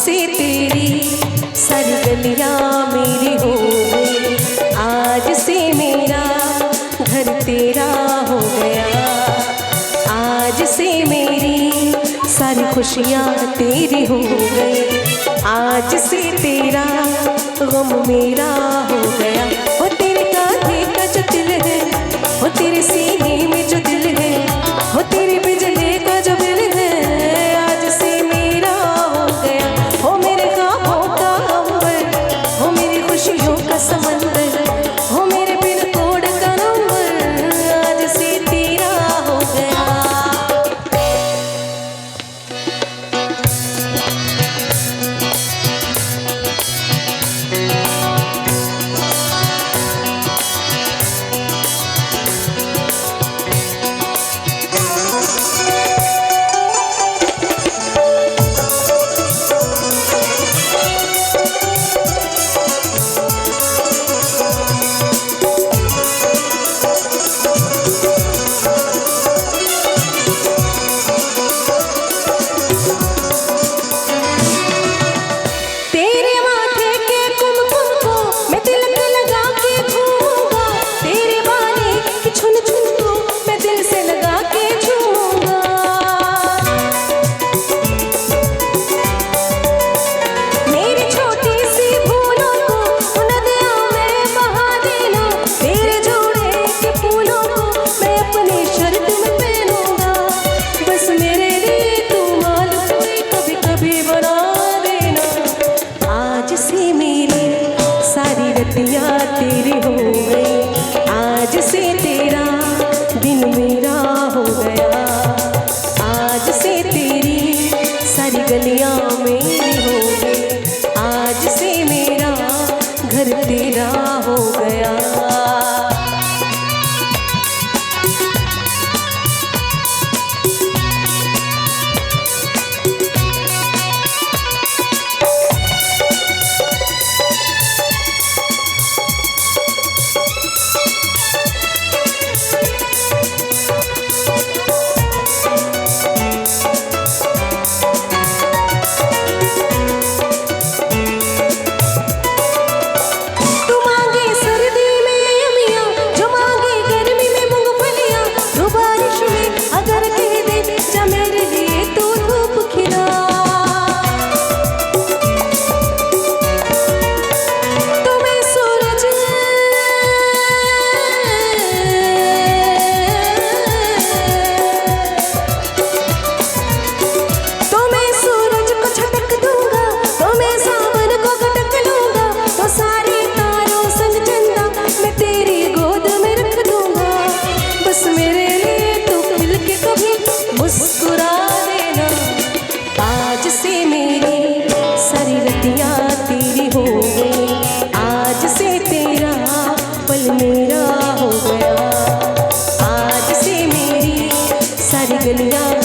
से तेरी सारी गलियां मेरी हो गई। आज से मेरा घर तेरा हो गया। आज से मेरी सारी खुशियां तेरी हो गई। आज से तेरा गम मेरा हो गया। वो तेरे कांधे का जो दिल है, वो तेरे सीने में जो दिल है, वो तेरी बिजली का जो बिल है, आज से मेरा हो गया। वो मेरे ख्वाबों का अंबर, वो मेरी खुशियों का समंदर, वो मेरे पिन कोड का नंबर, आज से तेरा हो गया। रतियाँ तेरी हो गई। आज से तेरा दिन मेरा हो गया। आज से तेरी सारी गलियाँ मेरी हो गई। आज से मेरा घर तेरा हो गया। आज से मेरी सारी रतियाँ तेरी हो गई। आज से तेरा पल मेरा हो गया। आज से मेरी सारी गलियाँ